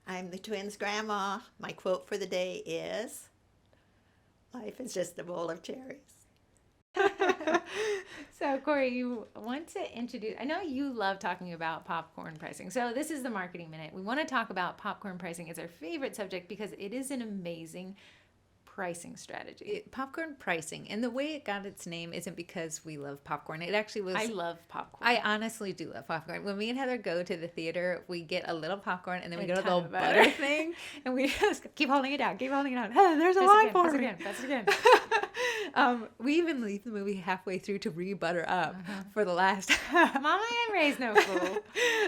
I'm the twins' grandma. My quote for the day is, life is just a bowl of cherries. So, Corey, you want to introduce, I know you love talking about popcorn pricing. So, this is the Marketing Minute. We want to talk about popcorn pricing as our favorite subject because it is an amazing pricing strategy. Popcorn pricing, and the way it got its name isn't because we love popcorn. It actually was. I love popcorn. I honestly do love popcorn. When me and Heather go to the theater, we get a little popcorn, and then we A go to the ton little of butter butter. thing, and we just keep holding it down, keep holding it down. Hey, there's a Press line again, for press me. again, press again. We even leave the movie halfway through to re-butter up for the last. Mama and raised no fool.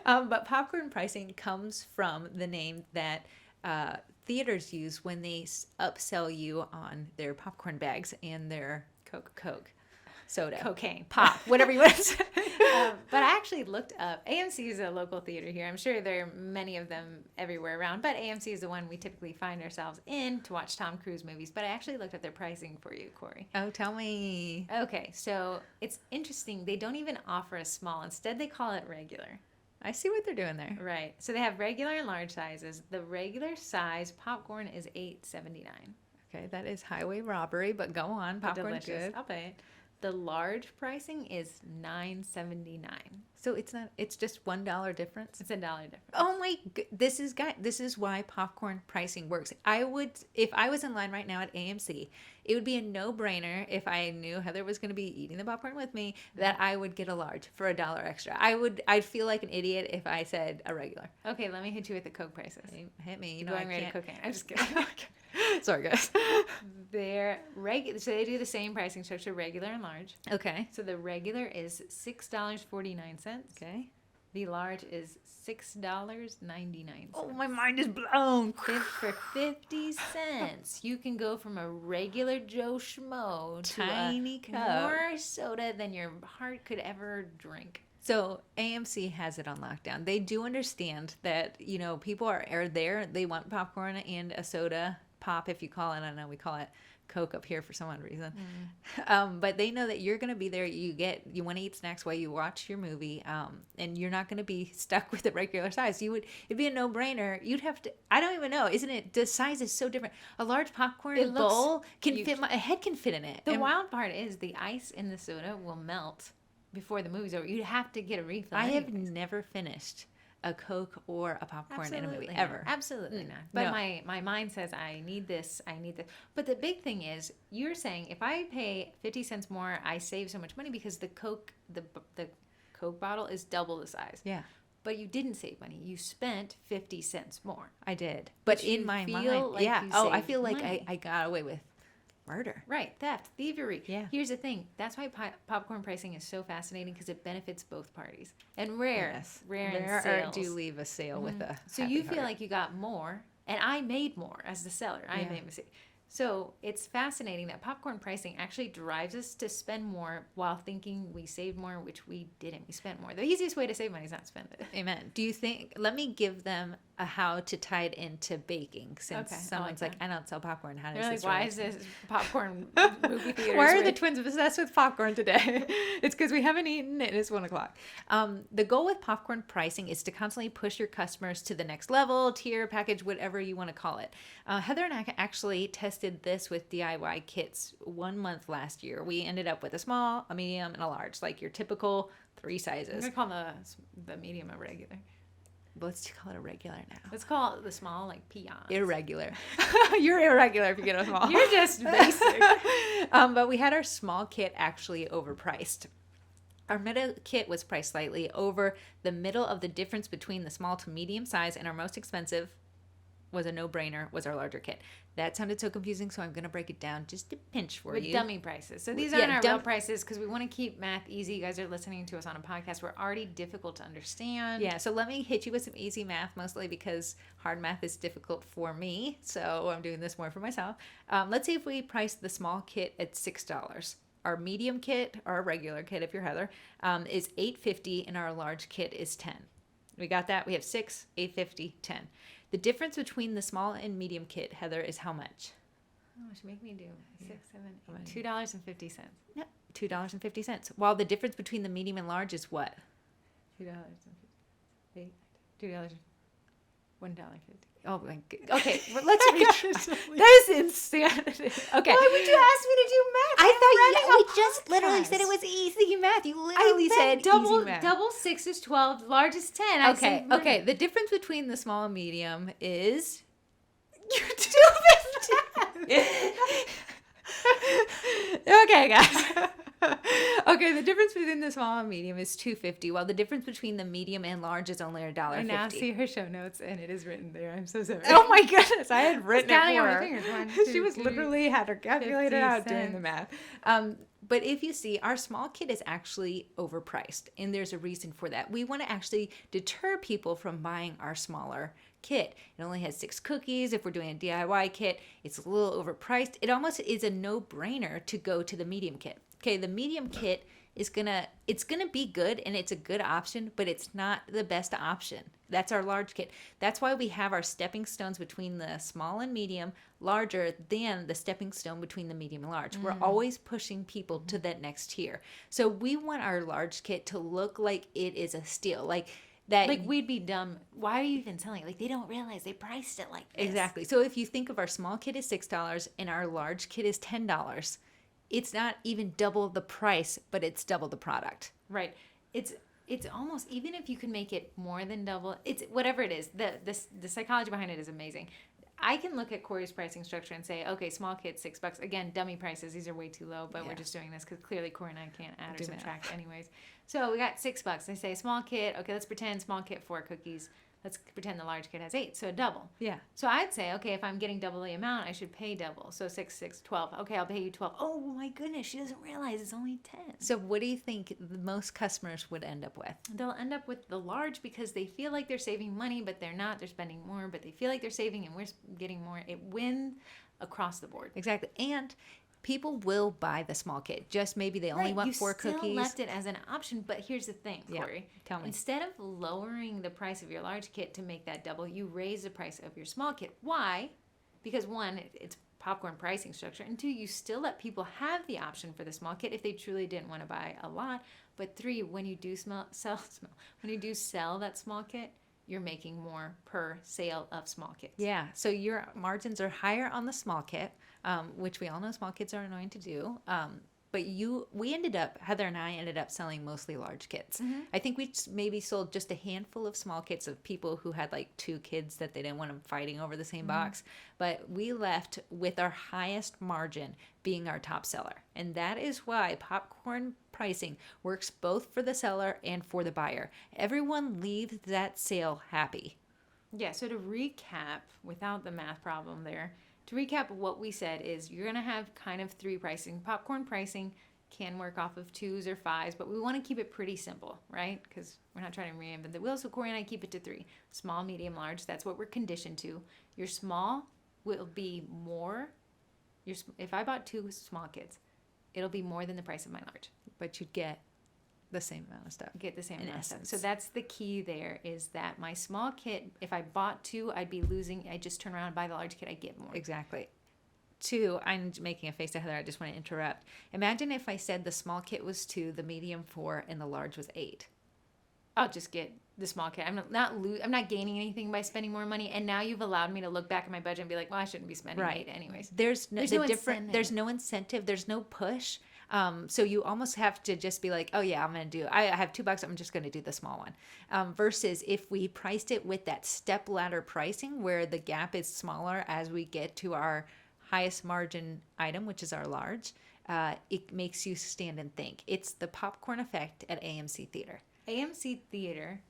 But popcorn pricing comes from the name that theaters use when they upsell you on their popcorn bags and their Coke, soda, Cocaine. pop, whatever you want to say. But I actually looked up. AMC is a local theater here. I'm sure there are many of them everywhere around, but AMC is the one we typically find ourselves in to watch Tom Cruise movies. But I actually looked up their pricing for you, Corey. Oh, tell me. Okay, so it's interesting. They don't even offer a small. Instead, they call it regular. I see what they're doing there. Right. So they have regular and large sizes. The regular size popcorn is $8.79. Okay, that is highway robbery, but go on. Popcorn's Delicious. good. I'll pay it. The large pricing is $9.79. So it's just $1 difference. It's $1 difference. Oh my! This is why popcorn pricing works. If I was in line right now at AMC, it would be a no-brainer if I knew Heather was going to be eating the popcorn with me that I would get a large for $1 extra. I'd feel like an idiot if I said a regular. Okay, let me hit you with the Coke prices. Hit me. You know Going I right can't. to cocaine. I'm just kidding. Sorry, guys. They're regular, so they do the same pricing structure, regular and large. Okay. So the regular is $6.49. Okay. The large is $6.99. Oh, my mind is blown. For 50 cents, you can go from a regular Joe Schmo to Tiny a cup. more soda than your heart could ever drink. So AMC has it on lockdown. They do understand that, people are there. They want popcorn and a soda pop, if you call it. I know we call it Coke up here for some odd reason. But they know that you're going to be there. You want to eat snacks while you watch your movie, and you're not going to be stuck with the regular size. It'd be a no-brainer. You'd have to, I don't even know, isn't it? The size is so different. A large popcorn bowl can fit, a head can fit in it. The wild part is the ice in the soda will melt before the movie's over. You'd have to get a refill. I have never finished a Coke or a popcorn in a movie ever. Absolutely not. But my mind says I need this. But the big thing is, you're saying if I pay 50 cents more, I save so much money because the Coke bottle is double the size. Yeah. But you didn't save money. You spent 50 cents more. I did. But you in my feel mind, like yeah. you I saved feel like money. I got away with murder. Right, theft, thievery. Yeah. Here's the thing. That's why popcorn pricing is so fascinating because it benefits both parties. And rare in sales. Do leave a sale with a So happy you feel heart. like you got more, and I made more as the seller. I made a mistake. So it's fascinating that popcorn pricing actually drives us to spend more while thinking we saved more, which we didn't. We spent more. The easiest way to save money is not spend it. Amen. Do you think? Let me give them a how to tie it into baking, since someone's like, I don't sell popcorn. How does They're this like, why relate? is this popcorn movie theater? Why are the twins obsessed with popcorn today? It's because we haven't eaten and it's 1:00. The goal with popcorn pricing is to constantly push your customers to the next level, tier, package, whatever you want to call it. Heather and I actually tested this with DIY kits 1 month last year. We ended up with a small, a medium, and a large, like your typical 3 I'm sizes. going to call the medium a regular. Let's call it a regular now. Let's call it the small, like peons. Irregular. You're irregular if you get a small. You're just basic. But we had our small kit actually overpriced. Our middle kit was priced slightly over the middle of the difference between the small to medium size, and our most expensive was a no-brainer, was our larger kit. That sounded so confusing, so I'm going to break it down just a pinch for With you. dummy prices. So these aren't our real prices because we want to keep math easy. You guys are listening to us on a podcast. We're already difficult to understand. Yeah, so let me hit you with some easy math, mostly because hard math is difficult for me, so I'm doing this more for myself. Let's see if we price the small kit at $6. Our medium kit, or our regular kit if you're Heather, is $8.50, and our large kit is $10. We got that? We have 6, 8.50, 10. The difference between the small and medium kit, Heather, is how much? Oh, should make me do 6, 7, 8. $2.50. No, $2.50. While the difference between the medium and large is what? $2.50. $2. $1.50. Oh my god. Okay, well, let's Gosh, that is insanity. Okay. Why would you ask me to do math? I thought we we just literally said it was easy math. You literally said double easy math. double 6 is 12, large is 10. I Okay, said, okay. The difference between the small and medium is You're stupid. okay, guys. Okay, the difference between the small and medium is $2.50, while the difference between the medium and large is only $1.50. I now see her show notes, and it is written there. I'm so sorry. Oh my goodness, I had written it counting for on my her. fingers. 1, 2, She was 3, literally had her calculator out 50 doing the cents. math. But if you see, our small kit is actually overpriced, and there's a reason for that. We want to actually deter people from buying our smaller kit. It only has 6 cookies. If we're doing a DIY kit, it's a little overpriced. It almost is a no-brainer to go to the medium kit. Okay, the medium kit is it's gonna be good, and it's a good option, but it's not the best option. That's our large kit. That's why we have our stepping stones between the small and medium larger than the stepping stone between the medium and large. We're always pushing people to that next tier. So we want our large kit to look like it is a steal. Like that. Like, we'd be dumb. Why are you even selling it? Like, they don't realize they priced it like this. Exactly. So if you think of our small kit is $6 and our large kit is $10, it's not even double the price, but it's double the product. Right. It's almost, even if you can make it more than double, it's whatever it is. The psychology behind it is amazing. I can look at Corey's pricing structure and say, okay, small kit, $6. Again, dummy prices. These are way too low, but we're just doing this because clearly Corey and I can't add or subtract anyways. So we got $6. I say small kit. Okay, let's pretend small kit 4 cookies. Let's pretend the large kit has 8, so a double. Yeah. So I'd say, okay, if I'm getting double the amount, I should pay double. So 6, 12. Okay, I'll pay you 12. Oh my goodness, she doesn't realize it's only 10. So what do you think the most customers would end up with? They'll end up with the large because they feel like they're saving money, but they're not. They're spending more, but they feel like they're saving, and we're getting more. It wins across the board. Exactly. And people will buy the small kit. Just maybe they only want 4 cookies. You still left it as an option, but here's the thing, Corey. Tell me. Instead of lowering the price of your large kit to make that double, you raise the price of your small kit. Why? Because 1, it's popcorn pricing structure, and 2, you still let people have the option for the small kit if they truly didn't want to buy a lot. But 3, when you do sell that small kit, you're making more per sale of small kits. Yeah, so your margins are higher on the small kit, which we all know small kits are annoying to do. But Heather and I ended up selling mostly large kits. Mm-hmm. I think we maybe sold just a handful of small kits of people who had like 2 kids that they didn't want them fighting over the same box. But we left with our highest margin being our top seller. And that is why popcorn pricing works both for the seller and for the buyer. Everyone leaves that sale happy. Yeah, so to recap, without the math problem there, to recap what we said is you're going to have kind of 3 pricing. Popcorn pricing can work off of 2s or 5s, but we want to keep it pretty simple, right? Because we're not trying to reinvent the wheel, so Corey and I keep it to 3. Small, medium, large. That's what we're conditioned to. Your small will be more. If I bought 2 small kits, it'll be more than the price of my large. But you'd get the same amount of stuff. Get the same in amount of stuff. essence. So that's the key there, is that my small kit, if I bought 2, I'd be losing. I just turn around and buy the large kit, I get more. Exactly. 2, I'm making a face at Heather. I just want to interrupt. Imagine if I said the small kit was 2, the medium 4, and the large was 8. I'll just get the small kit. I'm not gaining anything by spending more money. And now you've allowed me to look back at my budget and be like, well, I shouldn't be spending 8 anyways. There's no incentive. There's no incentive. There's no push. So you almost have to just be like, oh yeah, I have $2. I'm just going to do the small one. Versus if we priced it with that step ladder pricing where the gap is smaller as we get to our highest margin item, which is our large, it makes you stand and think. It's the popcorn effect at AMC Theater. AMC Theater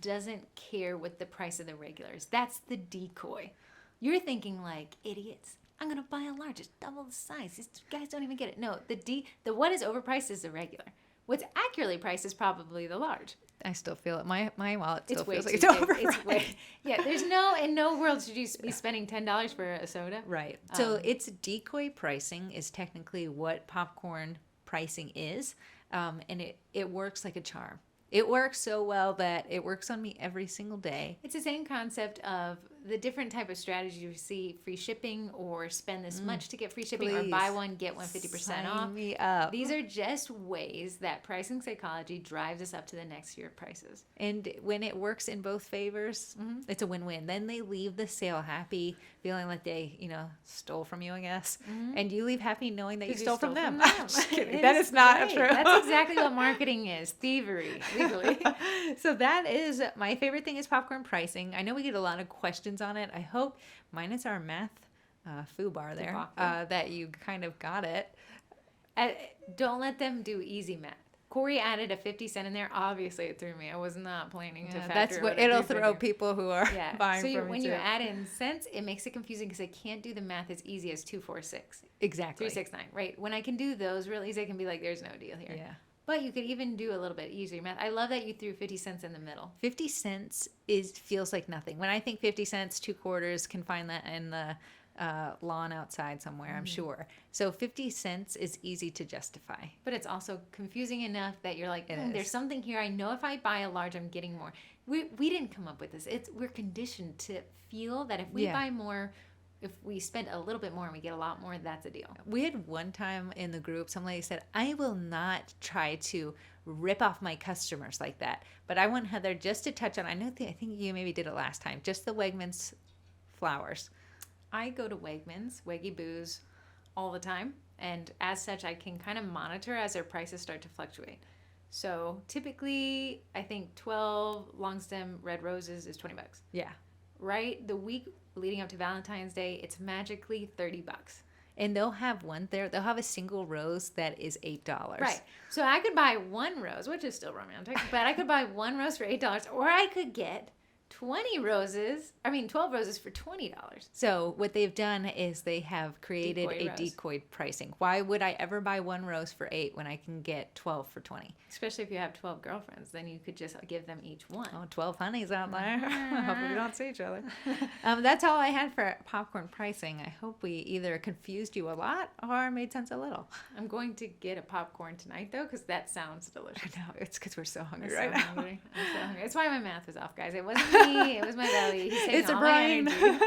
doesn't care what the price of the regular is. That's the decoy. You're thinking like, idiots, I'm going to buy a large. It's double the size. These guys don't even get it. No, the what is overpriced is the regular. What's accurately priced is probably the large. I still feel it. My wallet still feels like too it's big. overpriced. Yeah, in no world should you be spending $10 for a soda. Right. So it's decoy pricing is technically what popcorn pricing is. And it works like a charm. It works so well that it works on me every single day. It's the same concept of the different type of strategies you see: free shipping, or spend this much to get free shipping, or Please. buy one get one 50% off. Sign me up. These are just ways that pricing psychology drives us up to the next year prices. And when it works in both favors, it's a win-win. Then they leave the sale happy, feeling like they, stole from you, I guess. And you leave happy knowing that you 'Cause you stole from them. them. Just kidding. It That is not great. true. That's exactly what marketing is: thievery, legally. So that is my favorite thing is popcorn pricing. I know we get a lot of questions on it. I hope, minus our math foo bar there, Debacle. that you kind of got it. Don't let them do easy math. Corey added a 50 cent in there. Obviously, it threw me. I was not planning to factor That's it what with a it'll 350. throw people who are Yeah. buying So from when me you too. add in cents, it makes it confusing because I can't do the math as easy as 246, Exactly. 369. Right? When I can do those real easy, I can be like, "There's no deal here." Yeah. But you could even do a little bit easier math. I love that you threw 50 cents in the middle. 50 cents feels like nothing. When I think 50 cents, 2 quarters, can find that in the lawn outside somewhere, I'm sure. So 50 cents is easy to justify. But it's also confusing enough that you're like, It there's is. something here. I know if I buy a large, I'm getting more. We didn't come up with this. We're conditioned to feel that if we Yeah. buy more, if we spend a little bit more and we get a lot more, that's a deal. We had one time in the group, some lady said, I will not try to rip off my customers like that. But I want Heather just to touch on, I think you maybe did it last time, just the Wegmans flowers. I go to Wegmans, Weggy Booze, all the time. And as such, I can kind of monitor as their prices start to fluctuate. So typically, I think 12 long stem red roses is $20. Yeah. Right? The week leading up to Valentine's Day, it's magically $30. And they'll have one there. They'll have a single rose that is $8. Right. So I could buy one rose, which is still romantic, but I could buy one rose for $8, or I could get 12 roses for $20. So what they've done is they have created Decoy a rose. decoy pricing. Why would I ever buy one rose for $8 when I can get 12 for $20? Especially if you have 12 girlfriends, then you could just give them each one. Oh, 12 honeys out there. Hope we don't see each other. That's all I had for popcorn pricing. I hope we either confused you a lot or made sense a little. I'm going to get a popcorn tonight, though, because that sounds delicious. No, it's because we're so hungry I'm right so now. hungry. I'm so hungry. That's why my math was off, guys. It wasn't me. It was my belly. He's taking It's a all my brain. energy.